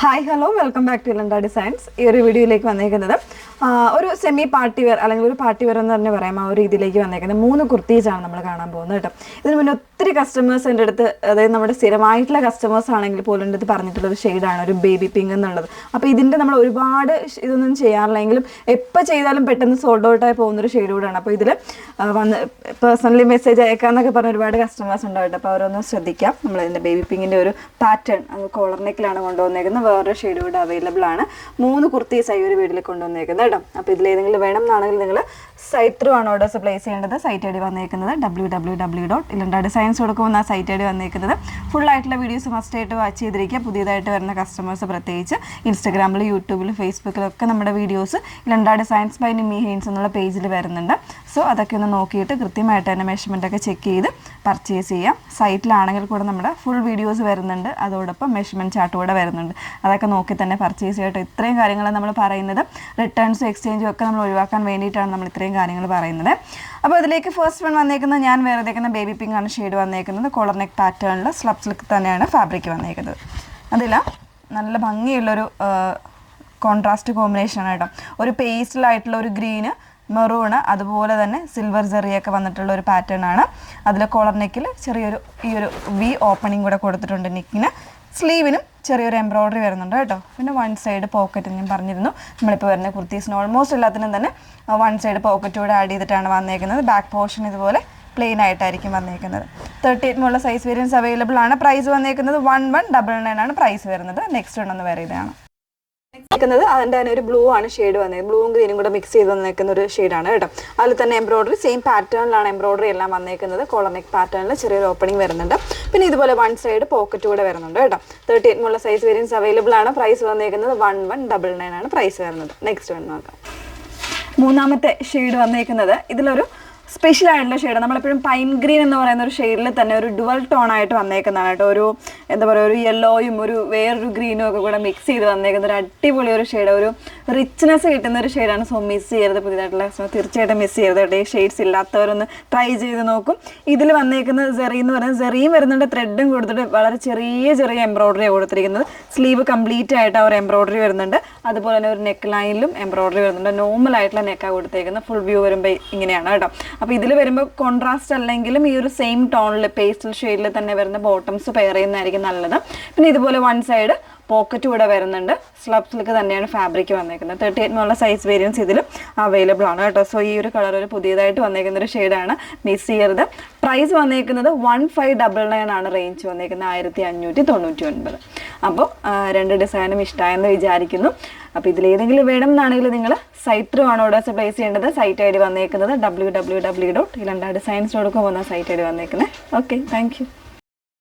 Hi hello welcome back to Ilanda designs. ഈ ഒരു വീഡിയോയിലേക്ക് വന്നേക്കുന്നത് ഒരു സെമി പാർട്ടി വെയർ അല്ലെങ്കിൽ ഒരു പാർട്ടി വെയർ എന്ന് തന്നെ പറയാം. ആ ഒരു രീതിയിലേക്ക് വന്നേക്കുന്നത് 3 കുർത്തീസാണ് നമ്മൾ കാണാൻ പോകുന്നത് കേട്ടോ. ഇതിന് മുന്നേ ഒത്തിരി കസ്റ്റമേഴ്സ് എൻ്റെ അടുത്ത്, അതായത് നമ്മുടെ സ്ഥിരമായിട്ടുള്ള കസ്റ്റമേഴ്സ് ആണെങ്കിൽ പോലും എൻ്റെ അടുത്ത് പറഞ്ഞിട്ടുള്ളൊരു ഷെയ്ഡാണ് ഒരു ബേബി പിങ്ക് എന്നുള്ളത്. അപ്പോൾ ഇതിൻ്റെ നമ്മൾ ഒരുപാട് ഇതൊന്നും ചെയ്യാറില്ലെങ്കിലും എപ്പോൾ ചെയ്താലും പെട്ടെന്ന് സോൾഡ് ഔട്ടായി പോകുന്നൊരു ഷെയ്ഡ് കൂടെയാണ്. അപ്പോൾ ഇതിൽ വന്ന് പേഴ്സണലി മെസ്സേജ് അയക്കാമെന്നൊക്കെ പറഞ്ഞ ഒരുപാട് കസ്റ്റമേഴ്സ് ഉണ്ടാവും. അപ്പോൾ അവരൊന്ന് ശ്രദ്ധിക്കാം. നമ്മളിതിൻ്റെ ബേബി പിങ്കിൻ്റെ ഒരു പാറ്റേൺ അത് കോളർ നെക്കിലാണ് കൊണ്ടുവന്നേക്കുന്നത്. വേറൊരു ഷെയ്ഡ് കൂടെ അവൈലബിൾ ആണ്. 3 കുർത്തീസായി ഒരു വീട്ടിൽ കൊണ്ടുവന്നേക്കുന്നത് കേട്ടോ. അപ്പോൾ ഇതിലേതെങ്കിലും വേണം എന്നാണെങ്കിൽ നിങ്ങൾ സൈറ്റ് ത്രൂ ആണ് ഓർഡേഴ്സ് പ്ലേസ് ചെയ്യേണ്ടത്. സൈറ്റ് ഐ ഡി വന്നേക്കുന്നത് www.ilandadesigns.com എന്ന സൈറ്റ് ഐ ഡി വന്നേക്കുന്നത്. ഫുള്ളായിട്ടുള്ള വീഡിയോസ് മസ്റ്റായിട്ട് വാച്ച് ചെയ്തിരിക്കുക. പുതിയതായിട്ട് വരുന്ന കസ്റ്റമേഴ്സ് പ്രത്യേകിച്ച് ഇൻസ്റ്റഗ്രാമിൽ, യൂട്യൂബിൽ, ഫേസ്ബുക്കിലൊക്കെ നമ്മുടെ videos Ilanda designs by Nimmi Haynes എന്നുള്ള പേജിൽ വരുന്നുണ്ട്. സോ അതൊക്കെ ഒന്ന് നോക്കിയിട്ട് കൃത്യമായിട്ട് തന്നെ മെഷർമെൻറ്റൊക്കെ ചെക്ക് ചെയ്ത് പർച്ചേസ് ചെയ്യാം. സൈറ്റിലാണെങ്കിൽ കൂടെ നമ്മുടെ ഫുൾ വീഡിയോസ് വരുന്നുണ്ട്, അതോടൊപ്പം മെഷർമെൻറ്റ് ചാർട്ട് കൂടെ വരുന്നുണ്ട്. അതൊക്കെ നോക്കി തന്നെ പർച്ചേസ് ചെയ്യട്ടെ. ഇത്രയും കാര്യങ്ങൾ നമ്മൾ പറയുന്നത് റിട്ടേൺസും എക്സ്ചേഞ്ചും ഒക്കെ നമ്മൾ ഒഴിവാക്കാൻ വേണ്ടിയിട്ടാണ് നമ്മൾ ഇത്രയും കാര്യങ്ങൾ പറയുന്നത്. അപ്പോൾ ഇതിലേക്ക് ഫസ്റ്റ് വൺ വന്നേക്കുന്നത് ഞാൻ വേറെ തേക്കുന്ന ബേബി പിങ്ക് ആണ് ഷെയ്ഡ് വന്നേക്കുന്നത്. കോളർ നെക്ക് പാറ്റേണിൽ സ്ലബ് സിൽക്ക് തന്നെയാണ് ഫാബ്രിക് വന്നേക്കുന്നത്. അതിൽ നല്ല ഭംഗിയുള്ളൊരു കോൺട്രാസ്റ്റ് കോമ്പിനേഷനാണ് കേട്ടോ. ഒരു പേസ്റ്റലായിട്ടുള്ള ഒരു ഗ്രീന്, മെറൂണ്, അതുപോലെ തന്നെ സിൽവർ ജെറിയൊക്കെ വന്നിട്ടുള്ള ഒരു പാറ്റേൺ ആണ്. അതിൽ കോളർ നെക്കിൽ ചെറിയൊരു ഈ ഒരു വി ഓപ്പണിംഗ് കൂടെ കൊടുത്തിട്ടുണ്ട് നെക്കിന്. സ്ലീവിനും ചെറിയൊരു എംബ്രോയ്ഡറി വരുന്നുണ്ട് കേട്ടോ. പിന്നെ വൺ സൈഡ് പോക്കറ്റ് ഞാൻ പറഞ്ഞിരുന്നു. നമ്മളിപ്പോൾ വരുന്ന കുർത്തീസിന് ഓൾമോസ്റ്റ് എല്ലാത്തിനും തന്നെ വൺ സൈഡ് പോക്കറ്റ് കൂടെ ആഡ് ചെയ്തിട്ടാണ് വന്നേക്കുന്നത്. ബാക്ക് പോർഷൻ ഇതുപോലെ പ്ലെയിൻ ആയിട്ടായിരിക്കും വന്നേക്കുന്നത്. 38 മുള്ള സൈസ് വേരിയൻസ് അവൈലബിൾ ആണ്. പ്രൈസ് വന്നേക്കുന്നത് 1199 ആണ് പ്രൈസ് വരുന്നത്. നെക്സ്റ്റ് ഒന്ന് വേറെ ഇതാണ് ക്കുന്നത്. അതിൻ്റെ തന്നെ ഒരു ബ്ലൂ ആണ് ഷെയ്ഡ് വന്നത്. ബ്ലൂവും ഗ്രീനും കൂടെ മിക്സ് ചെയ്ത് വന്നേക്കുന്ന ഒരു ഷെയ്ഡാണ് കേട്ടോ. അതിൽ തന്നെ എംബ്രോയ്ഡറി സെയിം പാറ്റേണിലാണ് എംബ്രോയ്ഡറി എല്ലാം വന്നേക്കുന്നത്. കോളർ നെക്ക് പാറ്റേണിൽ ചെറിയൊരു ഓപ്പണിംഗ് വരുന്നുണ്ട്. പിന്നെ ഇതുപോലെ വൺ സൈഡ് പോക്കറ്റ് കൂടെ വരുന്നുണ്ട് കേട്ടോ. 38 മുള്ള സൈസ് വേരിയൻസ് അവൈലബിൾ ആണ്. പ്രൈസ് വന്നേക്കുന്നത് 1199 ആണ് പ്രൈസ് വരുന്നത്. നെക്സ്റ്റ് വൺ നോക്കാം. മൂന്നാമത്തെ ഷെയ്ഡ് വന്നേക്കുന്നത് ഇതിലൊരു സ്പെഷ്യൽ ആയിട്ടുള്ള ഷെയ്ഡ്. നമ്മളെപ്പോഴും പൈൻ ഗ്രീൻ എന്ന് പറയുന്ന ഒരു ഷെയ്ഡിൽ തന്നെ ഒരു ഡുവൽ ടോൺ ആയിട്ട് വന്നേക്കുന്നതാണ് കേട്ടോ. ഒരു എന്താ പറയുക, ഒരു യെല്ലോയും ഒരു വേറൊരു ഗ്രീനും ഒക്കെ കൂടെ മിക്സ് ചെയ്ത് വന്നേക്കുന്ന ഒരു അടിപൊളി ഒരു ഷെയ്ഡ്, ഒരു റിച്ച്നെസ് കിട്ടുന്ന ഒരു ഷെയ്ഡാണ്. സോ മിസ് ചെയ്യരുത്, പുതിയതായിട്ടുള്ള തീർച്ചയായിട്ടും മിസ് ചെയ്യരുത് കേട്ടോ. ഈ ഷെയ്ഡ്സ് ഇല്ലാത്തവരൊന്ന് ട്രൈ ചെയ്ത് നോക്കും. ഇതിൽ വന്നേക്കുന്നത് സെറി എന്ന് പറയുന്നത്, സെറിയും വരുന്നുണ്ട്, ത്രെഡും കൊടുത്തിട്ട് വളരെ ചെറിയ എംബ്രോയ്ഡറിയാണ് കൊടുത്തിരിക്കുന്നത്. സ്ലീവ് കംപ്ലീറ്റ് ആയിട്ട് ആ ഒരു എംബ്രോയ്ഡറി വരുന്നുണ്ട്. അതുപോലെ തന്നെ ഒരു നെക്ക് ലൈനിലും എംബ്രോയ്ഡറി വരുന്നുണ്ട്. നോർമൽ ആയിട്ടുള്ള നെക്കാണ് കൊടുത്തേക്കുന്നത്. ഫുൾ വ്യൂ വരുമ്പോൾ ഇങ്ങനെയാണ് കേട്ടോ. അപ്പോൾ ഇതിൽ വരുമ്പോൾ കോൺട്രാസ്റ്റ് അല്ലെങ്കിലും ഈ ഒരു സെയിം ടോണിൽ പേസ്റ്റൽ ഷെയ്ഡിൽ തന്നെ വരുന്ന ബോട്ടംസ് പെയർ ചെയ്യുന്നതായിരിക്കും നല്ലത്. പിന്നെ ഇതുപോലെ വൺ സൈഡ് പോക്കറ്റ് കൂടെ വരുന്നുണ്ട്. സ്ലബ് സിൽക്ക് തന്നെയാണ് ഫാബ്രിക് വന്നേക്കുന്നത്. 38 എന്നുള്ള സൈസ് വേരിയൻസ് ഇതിലും അവൈലബിൾ ആണ് കേട്ടോ. സോ ഈ ഒരു കളർ ഒരു പുതിയതായിട്ട് വന്നേക്കുന്ന ഒരു ഷെയ്ഡാണ്, മിസ് ചെയ്യരുത്. പ്രൈസ് വന്നേക്കുന്നത് 1599 ആണ് റേഞ്ച് വന്നേക്കുന്നത്, 1599. അപ്പോൾ 2 ഡിസൈനും ഇഷ്ടമായെന്ന് വിചാരിക്കുന്നു. അപ്പോൾ ഇതിലേതെങ്കിലും വേണം എന്നാണെങ്കിൽ നിങ്ങൾ സൈറ്റ് ത്രൂ ആണ് ഓർഡേഴ്സ് പ്ലേസ് ചെയ്യേണ്ടത്. സൈറ്റ് ഐ ഡി വന്നേക്കുന്നത് www.ilandadesigns.com എന്ന സൈറ്റ് ഐ ഡി വന്നേക്കുന്നത്. Okay, thank you.